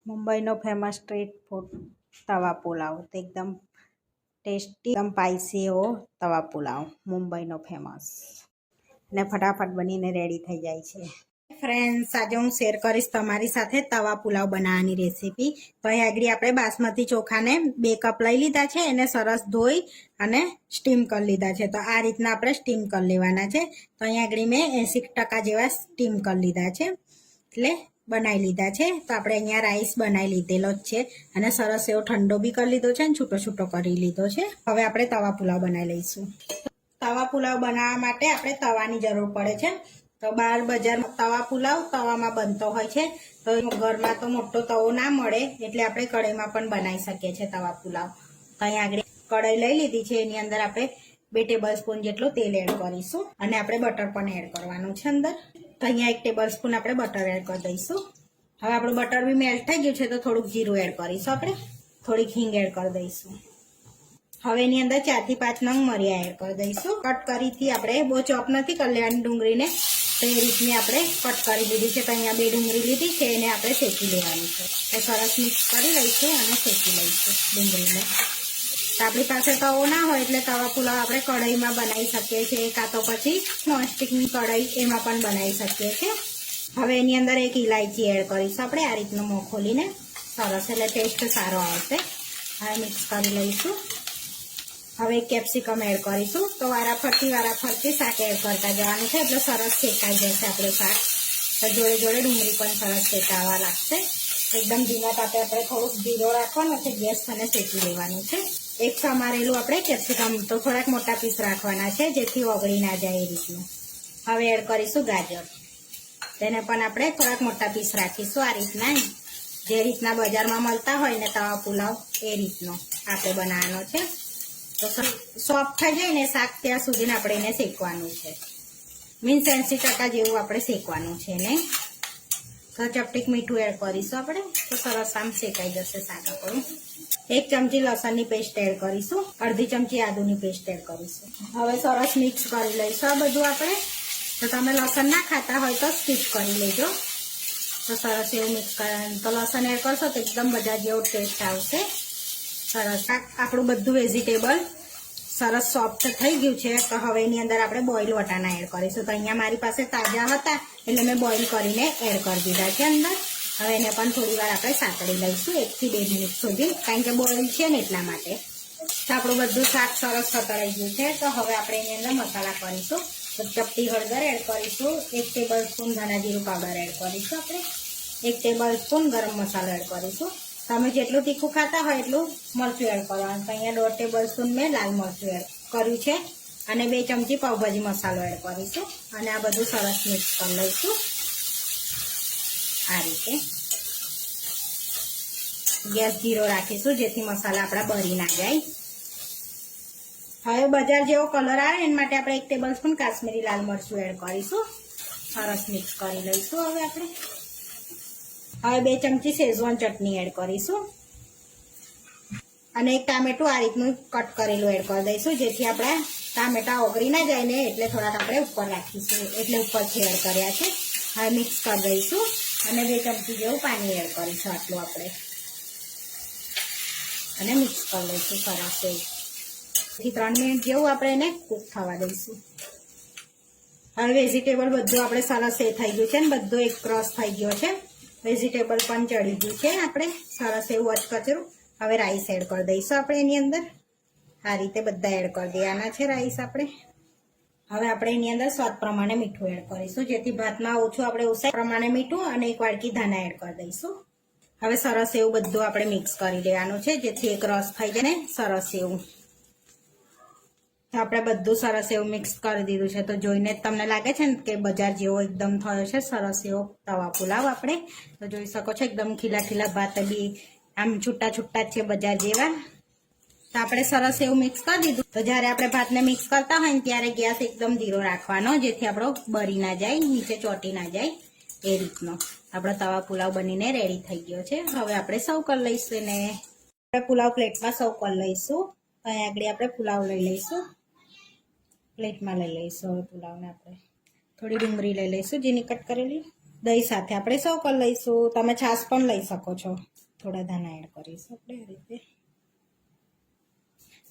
મુંબઈનો famous street food તવા પુલાવ તો એકદમ ટેસ્ટી એકદમ સ્પાઈસી એવો તવા પુલાવ મુંબઈનો ફેમસ ને ફટાફટ બનીને રેડી થઈ જાય છે. ફ્રેન્ડ્સ, આજે હું શેર કરીશ તમારી સાથે તવા પુલાવ બનાવવાની રેસીપી. તો અહીં આગળ આપણે બાસમતી ચોખાને 2 કપ લઈ લીધા છે. એને સરસ ધોઈ અને સ્ટીમ કરી લીધા છે. તો આ રીતના આપણે સ્ટીમ કરી લેવાના છે. તો અહીં આગળ મેં 80% જેવા સ્ટીમ કરી લીધા છે, એટલે બનાવી લીધા છે. તો આપણે અહીંયા રાઈસ બનાવી લીધેલો જ છે અને સરસ એવો ઠંડો બી કરી લીધો છે અને છૂટો છૂટો કરી લીધો છે. હવે આપણે તવા પુલાવ બનાવી લઈશું. તવા પુલાવ બનાવવા માટે આપણે તવાની જરૂર પડે છે. તો બહાર બજારમાં તવા પુલાવ તવામાં બનતો હોય છે. તો ઘરમાં તો મોટો તવો ના મળે એટલે આપણે કઢાઈમાં પણ બનાવી શકીએ છીએ તવા પુલાવ. તો અહીંયા આગળ કઢાઈ લઈ લીધી છે. એની અંદર આપણે 2 ટેબલ સ્પૂન જેટલું તેલ એડ કરીશું અને આપણે બટર પણ એડ કરવાનું છે અંદર. તો અહીંયા 1 ટેબલ સ્પૂન આપણે બટર એડ કરી દઈશું. હવે આપણું બટર બી મેલ્ટ થઈ ગયું છે તો થોડુંક જીરું એડ કરીશું. આપણે થોડીક હિંગ એડ કરી દઈશું. હવે એની અંદર 4 થી 5 નંગ મરિયા એડ કરી દઈશું. કટ કરીથી આપણે બહુ ચોપ નથી કરી લેવાની ડુંગળીને, તો એ રીતની આપણે કટ કરી લીધી છે. તો અહીંયા 2 ડુંગળી લીધી છે, એને આપણે શેકી લેવાની છે. તો સરસ મિક્સ કરી લઈશું અને શેકી લઈશું ડુંગળીને. તો આપણી પાસે તવો ના હોય એટલે તવા પુલાવ આપણે કઢાઈમાં બનાવી શકીએ છીએ, કાં તો પછી નોનસ્ટિકની કઢાઈ એમાં પણ બનાવી શકીએ છીએ. હવે એની અંદર 1 ઇલાયચી એડ કરીશું આપણે આ રીતનો મોં ખોલીને. સરસ, એટલે ટેસ્ટ સારો આવશે. હવે મિક્સ કરી લઈશું. હવે 1 કેપ્સિકમ એડ કરીશું. તો વારાફરતી શાક એડ કરતા જવાનું છે એટલે સરસ શેકાઈ જશે આપણું શાક. તો જોડે જોડે ડુંગળી પણ સરસ શેકાવા લાગશે. એકદમ ધીમા તાપે આપણે થોડુંક જીરો રાખવાનો છે, ગેસ અને શેકી લેવાનું છે. એક સમારેલું આપણે કેપ્સિકમ તો થોડાક મોટા પીસ રાખવાના છે જેથી ઓગળી ના જાય એ રીતનું. હવે એડ કરીશું ગાજર. તેને પણ આપણે થોડાક મોટા પીસ રાખીશું. આ રીતના જે રીતના બજારમાં મળતા હોય ને તવા પુલાવ એ રીતનો આપણે બનાવવાનો છે. તો સોફ્ટ થઈ જાય ને શાક ત્યાં સુધી આપણે એને શેકવાનું છે. મીન્સ 80% જેવું આપણે શેકવાનું છે ને. તો ચપટીક મીઠું એડ કરીશું આપણે. તો સરસ આમ શેકાઈ જશે શાક આપણું. 1 ચમચી લસણની પેસ્ટ એડ કરીશું. અડધી ચમચી આદુની પેસ્ટ એડ કરીશું. હવે સરસ મિક્સ કરી લઈશું આ બધું આપણે. તો તમે લસણ ના ખાતા હોય તો સ્કીપ કરી લેજો. તો સરસ એવું મિક્સ કરવાનું. તો લસણ એડ કરશો તો એકદમ બજાર જેવો ટેસ્ટ આવશે. સરસ આપણું બધું વેજીટેબલ સરસ સોફ્ટ થઈ ગયું છે. તો હવે એની અંદર આપણે બોઇલ વટાણા એડ કરીશું. તો અહીંયા મારી પાસે તાજા હતા એટલે મેં બોઇલ કરીને એડ કરી દીધા છે અંદર. હવે એને પણ થોડી વાર આપણે સાંતળી લઈશું 1 થી 2 મિનિટ સુધી, કારણ કે બોઇલ છે ને એટલા માટે. તો આપણું બધું શાક સરસ સતળાઈ ગયું છે. તો હવે આપણે એની અંદર મસાલા કરીશું. તો ચપટી હળદર એડ કરીશું. 1 ટેબલ સ્પૂન ધાણા જીરું પાવડર એડ કરીશું આપણે. 1 ટેબલ સ્પૂન ગરમ મસાલો એડ કરીશું. તમે જેટલું તીખું ખાતા હોય એટલું મરચું એડ કરવાનું. તો અહીંયા 1.5 ટેબલ સ્પૂન મેં લાલ મરચું એડ કર્યું છે અને 2 ચમચી પાવભાજી મસાલો એડ કરીશું અને આ બધું સરસ મિક્સ કરી લઈશું આ રીતે. ગેસ ધીરો રાખીશું જેથી મસાલા આપણા બળી ના જાય. હવે બજાર જેવો કલર આવે એના માટે આપણે 1 ટેબલ સ્પૂન કાશ્મીરી લાલ મરચું એડ કરીશું. સરસ મિક્સ કરી લઈશું. હવે 2 ચમચી શેઝવાન ચટણી એડ કરીશું અને 1 ટામેટું આ રીતનું કટ કરેલું એડ કરી દઈશું જેથી આપણા ટામેટા ઓગળી ના જાય ને, એટલે થોડાક આપણે ઉપર રાખીશું, એટલે ઉપરથી એડ કર્યા છે. હવે મિક્સ કરી દઈશું અને 2 ચમચી જેવું પાણી એડ કરીશું આટલું આપણે અને મિક્સ કરી લઈશું સરસ એવું. 3 મિનિટ જેવું આપણે એને કૂક થવા દઈશું. હવે વેજીટેબલ બધું આપણે સરસ એ થઈ ગયું છે ને બધું એક ક્રોસ થઈ ગયો છે. વેજીટેબલ પણ ચડી ગયું છે આપણે સરસ એવું અચકચરું. હવે રાઈસ એડ કરી દઈશું આપણે એની અંદર. આ રીતે બધા એડ કરી દેવાના છે રાઈસ આપણે. હવે આપણે એની અંદર સ્વાદ પ્રમાણે મીઠું એડ કરીશું જેથી ભાતમાં ઓછું આપણે ઓછા પ્રમાણે મીઠું અને 1 વાડકી ધાણા એડ કરી દઈશું. હવે સરસ એવું બધું આપણે મિક્સ કરી દેવાનું છે જેથી એક રસ થઈ જાય ને સરસ એવું. તો આપણે બધું સરસ એવું મિક્સ કરી દીધું છે. તો જોઈને જ તમને લાગે છે ને કે બજાર જેવો એકદમ થયો છે સરસ એવો તવા પુલાવ આપણે. તો જોઈ શકો છો એકદમ ખીલા ખીલા ભાત બી આમ છૂટા છૂટા જ છે બજાર જેવા. તો આપણે સરસ એવું મિક્સ કરી દીધું. તો જ્યારે આપણે ભાતને મિક્સ કરતા હોય ને ત્યારે ગેસ એકદમ ધીરો રાખવાનો જેથી આપણો બળી ના જાય, નીચે ચોટી ના જાય એ રીતનો. આપણો તવા પુલાવ બનીને રેડી થઈ ગયો છે. હવે આપણે સર્વ કરી લઈશું ને આપણે પુલાવ પ્લેટમાં સર્વ કરી લઈશું. તો અહીં આગળ આપણે પુલાવ લઈ લઈશું. પ્લેટમાં લઈ લઈશું હવે પુલાવને આપણે. થોડી ડુંગળી લઈ લઈશું ઝીણી કટ કરેલી. દહીં સાથે આપણે સર્વ કરી લઈશું. તમે છાશ પણ લઈ શકો છો. થોડા ધાણા એડ કરીશું આપણે આ રીતે.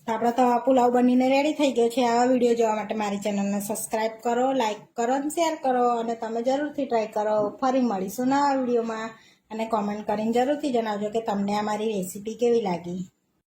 તો આપણો તવા પુલાવ બનીને રેડી થઈ ગયો છે. આવા વિડીયો જોવા માટે મારી ચેનલને સબસ્ક્રાઈબ કરો, લાઈક કરો અને શેર કરો. અને તમે જરૂરથી ટ્રાય કરો. ફરી મળીશું નવા વિડીયોમાં. અને કોમેન્ટ કરીને જરૂરથી જણાવજો કે તમને આ મારી રેસીપી કેવી લાગી.